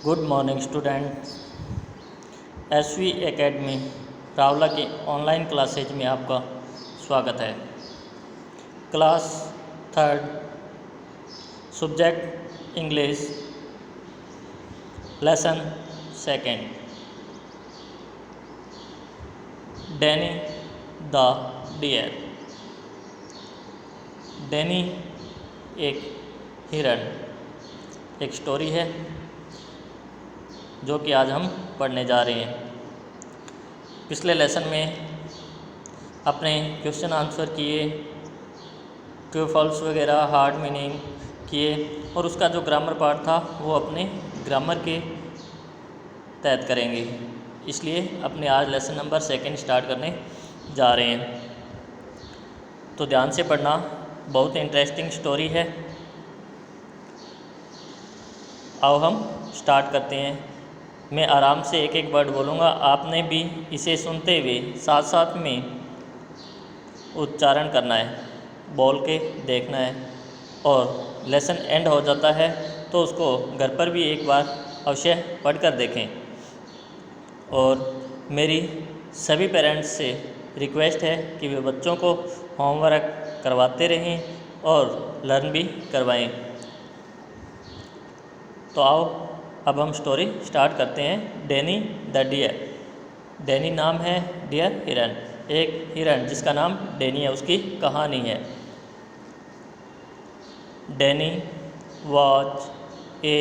Good morning students. SV academy Rawla की online classes में आपका स्वागत है। Class third, subject English, lesson second, Danny the deer. Danny एक हिरन, एक स्टोरी है जो कि आज हम पढ़ने जा रहे हैं। पिछले लेसन में अपने क्वेश्चन आंसर किए, ट्रू फॉल्स वगैरह, हार्ड मीनिंग किए और उसका जो ग्रामर पार्ट था वो अपने ग्रामर के तहत करेंगे। इसलिए अपने आज लेसन नंबर सेकंड स्टार्ट करने जा रहे हैं। तो ध्यान से पढ़ना, बहुत इंटरेस्टिंग स्टोरी है। आओ हम स्टार्ट करते हैं। मैं आराम से एक एक वर्ड बोलूँगा, आपने भी इसे सुनते हुए साथ साथ में उच्चारण करना है, बोल के देखना है। और लेसन एंड हो जाता है तो उसको घर पर भी एक बार अवश्य पढ़कर देखें। और मेरी सभी पेरेंट्स से रिक्वेस्ट है कि वे बच्चों को होमवर्क करवाते रहें और लर्न भी करवाएं। तो आओ अब हम स्टोरी स्टार्ट करते हैं। Danny the deer. डैनी नाम है, डियर हिरन, एक हिरन जिसका नाम डैनी है, उसकी कहानी है। Danny was a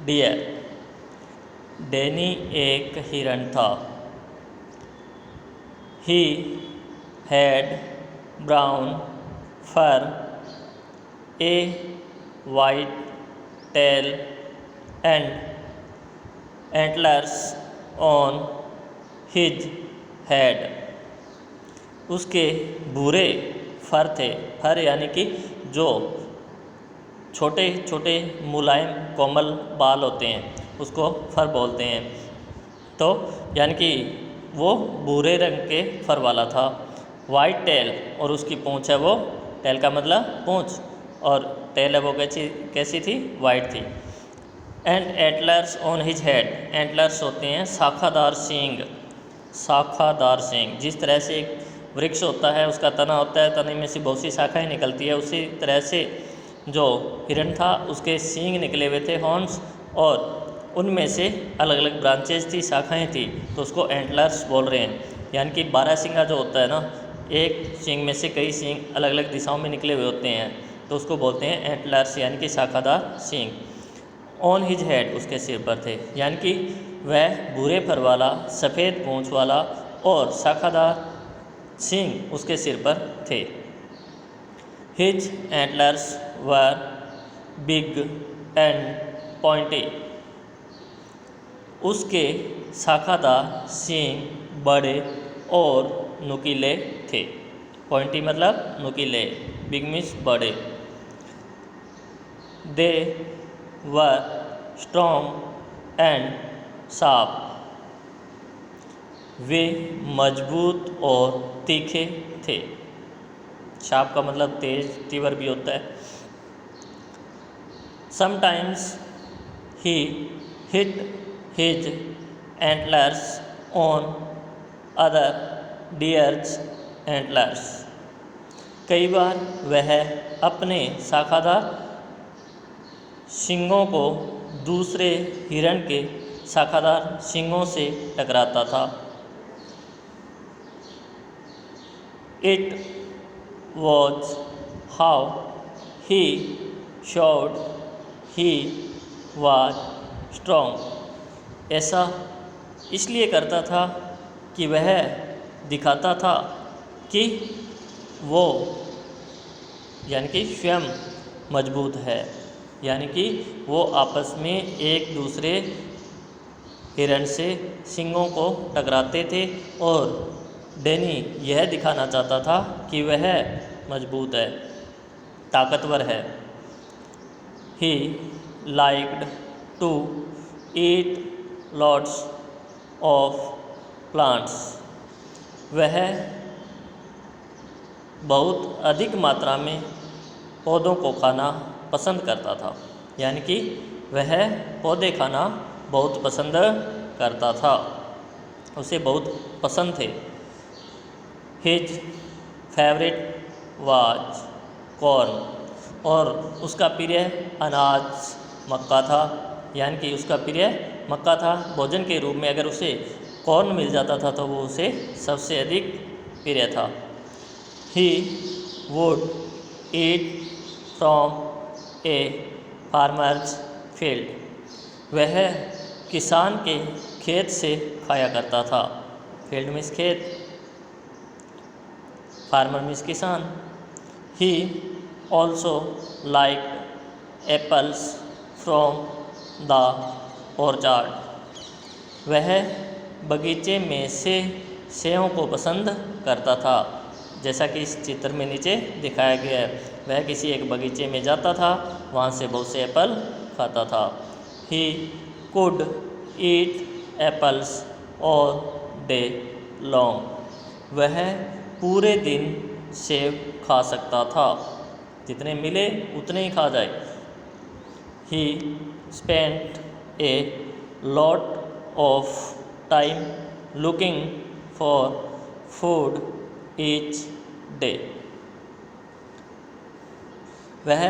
deer. Danny एक हिरन था। He had brown fur, a white tail and antlers on his head. उसके भूरे फर थे। फर यानी कि जो छोटे छोटे मुलायम कोमल बाल होते हैं उसको फर बोलते हैं। तो यानी कि वो भूरे रंग के फर वाला था। वाइट टेल, और उसकी पूँछ है वो, टेल का मतलब पूँछ, और टेल है वो कैसी थी, वाइट थी। And antlers on his head. Antlers होते हैं शाखादार सींग। शाखादार सींग, जिस तरह से एक वृक्ष होता है, उसका तना होता है, तने में से बहुत सी शाखाएँ निकलती है, उसी तरह से जो हिरन था उसके सींग निकले हुए थे, हॉर्न्स, और उनमें से अलग अलग ब्रांचेज थी, शाखाएँ थी, तो उसको एंटलर्स बोल रहे हैं। यानी कि 12 सींगा जो होता है ना, एक सींग में से कई सींग अलग अलग दिशाओं में निकले हुए होते हैं, तो उसको बोलते हैं एंटलर्स, यानी कि शाखादार सींग। ऑन हिज हेड, उसके सिर पर थे, यानी कि वह भूरे फर वाला, सफ़ेद पूँछ वाला और शाखादार सींग उसके सिर पर थे। His antlers were big and pointy. उसके शाखादार सींग बड़े और नुकीले थे। पॉइंटी मतलब नुकीले, बिग मीन्स बड़े। दे वर स्ट्रॉन्ग एंड शार्प। वे मजबूत और तीखे थे। शार्प का मतलब तेज, तीव्र भी होता है। Sometimes he hit his antlers on other dears antlers. कई बार वह अपने शाखादार सींगों को दूसरे हिरन के शाखादार सींगों से टकराता था। It was how he showed he was strong. ऐसा इसलिए करता था कि वह दिखाता था कि वो, यानी कि स्वयं मजबूत है, यानी कि वो आपस में एक दूसरे हिरन से सींगों को टकराते थे और डैनी यह दिखाना चाहता था कि वह मजबूत है, ताकतवर है। He liked to eat lots of plants. वह बहुत अधिक मात्रा में पौधों को खाना पसंद करता था, यानी कि वह पौधे खाना बहुत पसंद करता था, उसे बहुत पसंद थे। हिज फेवरेट वाज कॉर्न, और उसका प्रिय अनाज मक्का था, यानी कि उसका प्रिय मक्का था। भोजन के रूप में अगर उसे कॉर्न मिल जाता था तो वो उसे सबसे अधिक प्रिय था। He would eat from A farmers field, वह किसान के खेत से खाया करता था। फील्ड मीन्स खेत, फार्मर मीन्स किसान। He also like apples from the orchard, वह बगीचे में से सेबों को पसंद करता था। जैसा कि इस चित्र में नीचे दिखाया गया है, वह किसी एक बगीचे में जाता था, वहाँ से बहुत से एप्पल खाता था। He could eat apples all day long, वह पूरे दिन सेब खा सकता था, जितने मिले उतने ही खा जाए। ही spent a lot of time looking for food each day, वह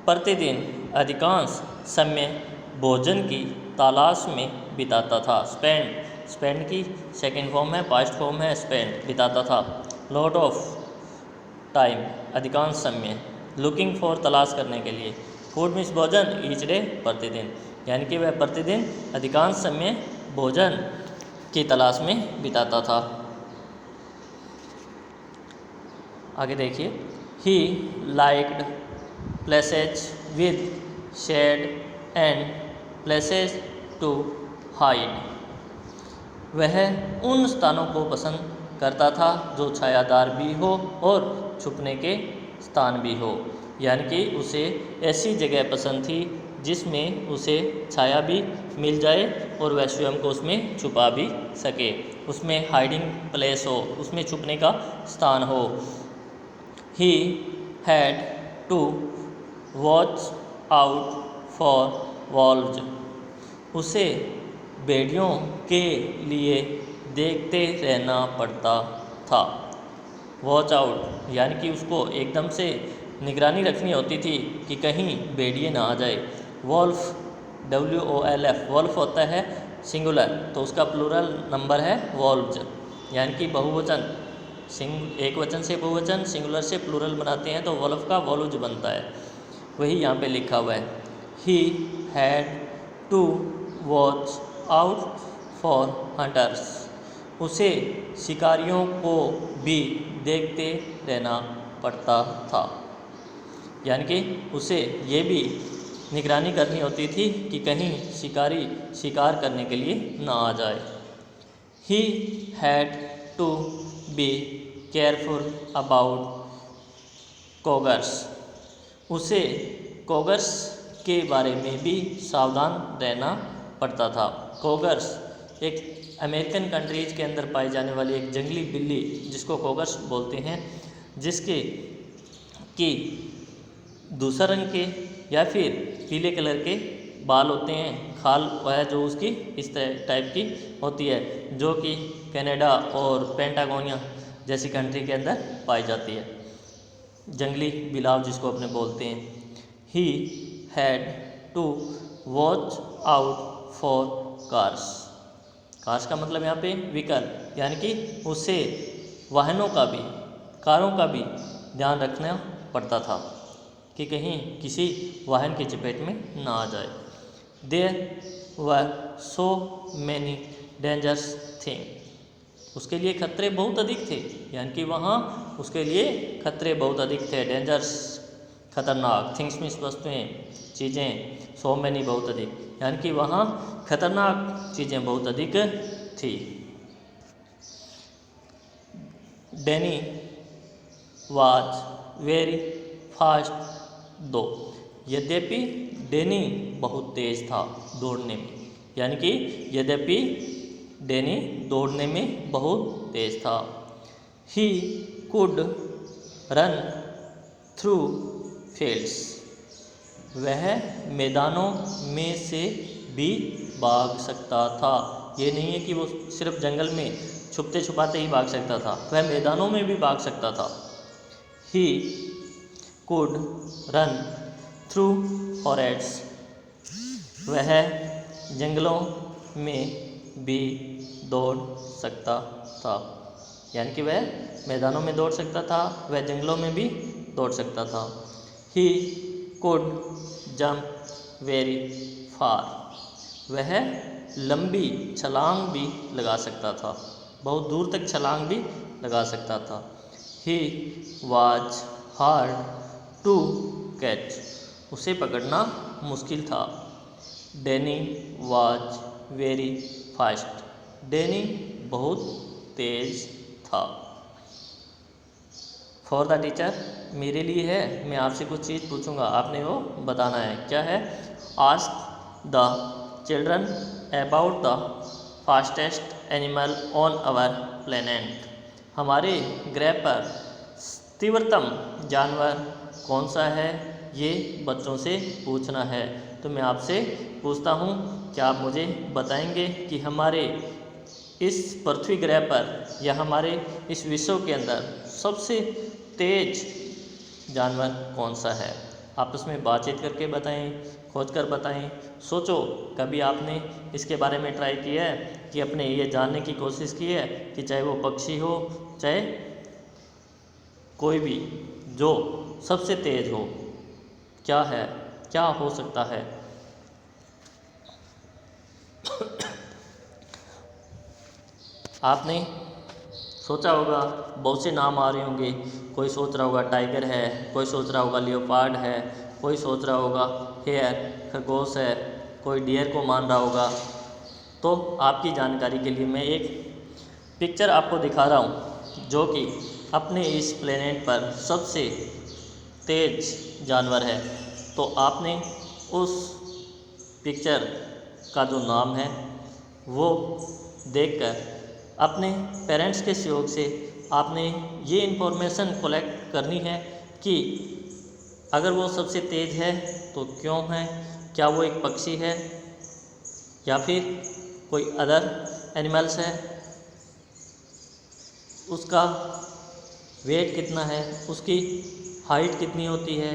प्रतिदिन अधिकांश समय भोजन की तलाश में बिताता था। स्पेंड की सेकंड फॉर्म है, पास्ट फॉर्म है स्पेंड, बिताता था। लॉट ऑफ टाइम अधिकांश समय, लुकिंग फॉर तलाश करने के लिए, फूड मीन्स भोजन, ईच डे प्रतिदिन, यानी कि वह प्रतिदिन अधिकांश समय भोजन की तलाश में बिताता था। आगे देखिए, he liked places with shade and places to hide, वह उन स्थानों को पसंद करता था जो छायादार भी हो और छुपने के स्थान भी हो, यानी कि उसे ऐसी जगह पसंद थी जिसमें उसे छाया भी मिल जाए और वह स्वयं को उसमें छुपा भी सके, उसमें हाइडिंग प्लेस हो, उसमें छुपने का स्थान हो। He had to watch out for wolves, उसे भेड़ियों के लिए देखते रहना पड़ता था। वॉच आउट यानी कि उसको एकदम से निगरानी रखनी होती थी कि कहीं भेड़िए ना आ जाए। वॉल्फ WOLF, वॉल्फ होता है सिंगुलर, तो उसका प्लूरल नंबर है वॉल्व्स, यानी कि बहुवचन। एक वचन से बहुवचन, सिंगुलर से प्लूरल बनाते हैं तो वॉल्फ का वॉल्व्स बनता है, वही यहाँ पे लिखा हुआ है। He had to watch out for hunters, उसे शिकारियों को भी देखते रहना पड़ता था, यानी कि उसे ये भी निगरानी करनी होती थी कि कहीं शिकारी शिकार करने के लिए ना आ जाए। He had to be careful about cougars, उसे कॉगर्स के बारे में भी सावधान रहना पड़ता था। कॉगर्स एक अमेरिकन कंट्रीज़ के अंदर पाई जाने वाली एक जंगली बिल्ली जिसको कॉगर्स बोलते हैं, जिसके कि दूसरा रंग के या फिर पीले कलर के बाल होते हैं, खाल वह जो उसकी इस टाइप की होती है, जो कि कनाडा और पेंटागोनिया जैसी कंट्री के अंदर पाई जाती है, जंगली बिलाव जिसको अपने बोलते हैं। He had to watch out for cars, cars का मतलब यहाँ पे व्हीकल, यानी कि उसे वाहनों का भी, कारों का भी ध्यान रखना पड़ता था कि कहीं किसी वाहन की चपेट में ना आ जाए। There were so many dangerous thing, उसके लिए खतरे बहुत अधिक थे, यानी कि वहाँ उसके लिए खतरे बहुत अधिक थे। डेंजर्स खतरनाक, थिंग्स मीन्स वस्तुएँ, चीज़ें, सो मैनी बहुत अधिक, यानी कि वहाँ खतरनाक चीज़ें बहुत अधिक थी। डैनी वाज वेरी फास्ट दो, यद्यपि डैनी बहुत तेज़ था दौड़ने में, यानी कि यद्यपि डैनी दौड़ने में बहुत तेज़ था। He could run through fields, वह मैदानों में से भी भाग सकता था। ये नहीं है कि वो सिर्फ जंगल में छुपते छुपाते ही भाग सकता था, वह मैदानों में भी भाग सकता था। He could run through forests, वह जंगलों में भी दौड़ सकता था। यानी कि वह मैदानों में दौड़ सकता था, वह जंगलों में भी दौड़ सकता था। He could jump very far, वह लंबी छलांग भी लगा सकता था, बहुत दूर तक छलांग भी लगा सकता था। He was hard to catch, उसे पकड़ना मुश्किल था। Danny was very fast, Danny बहुत तेज था। फॉर द टीचर मेरे लिए है, मैं आपसे कुछ चीज़ पूछूंगा, आपने वो बताना है। क्या है? Ask the children about the fastest animal on our planet, हमारे ग्रह पर तीव्रतम जानवर कौन सा है, ये बच्चों से पूछना है। तो मैं आपसे पूछता हूँ, क्या आप मुझे बताएंगे कि हमारे इस पृथ्वी ग्रह पर या हमारे इस विश्व के अंदर सबसे तेज जानवर कौन सा है? आपस में बातचीत करके बताएं, खोज कर बताएं। सोचो, कभी आपने इसके बारे में ट्राई किया है कि अपने ये जानने की कोशिश की है कि चाहे वो पक्षी हो, चाहे कोई भी, जो सबसे तेज हो, क्या है, क्या हो सकता है? आपने सोचा होगा, बहुत से नाम आ रहे होंगे। कोई सोच रहा होगा टाइगर है, कोई सोच रहा होगा लियोपार्ड है, कोई सोच रहा होगा हेयर खरगोश है, कोई डियर को मान रहा होगा। तो आपकी जानकारी के लिए मैं एक पिक्चर आपको दिखा रहा हूँ, जो कि अपने इस प्लेनेट पर सबसे तेज जानवर है। तो आपने उस पिक्चर का जो नाम है वो देखकर अपने पेरेंट्स के सहयोग से आपने ये इन्फॉर्मेशन कलेक्ट करनी है कि अगर वो सबसे तेज है तो क्यों है, क्या वो एक पक्षी है या फिर कोई अदर एनिमल्स है, उसका वेट कितना है, उसकी हाइट कितनी होती है।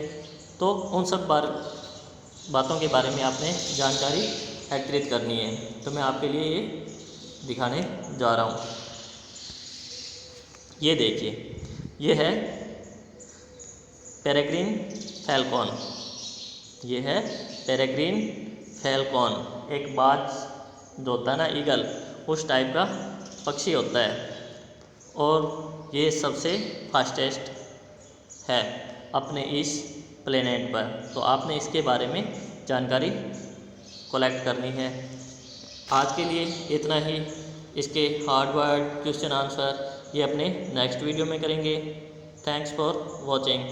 तो उन सब बातों के बारे में आपने जानकारी एकत्रित करनी है। तो मैं आपके लिए ये दिखाने जा रहा हूँ। ये देखिए, ये है पेरेग्रीन फैल्कॉन, ये है पेरेग्रीन फैल्कॉन, एक बाज जो होता है ना, ईगल, उस टाइप का पक्षी होता है। और ये सबसे फास्टेस्ट है अपने इस प्लेनेट पर। तो आपने इसके बारे में जानकारी कलेक्ट करनी है। आज के लिए इतना ही। इसके हार्ड वर्ड क्वेश्चन आंसर ये अपने नेक्स्ट वीडियो में करेंगे। Thanks for watching.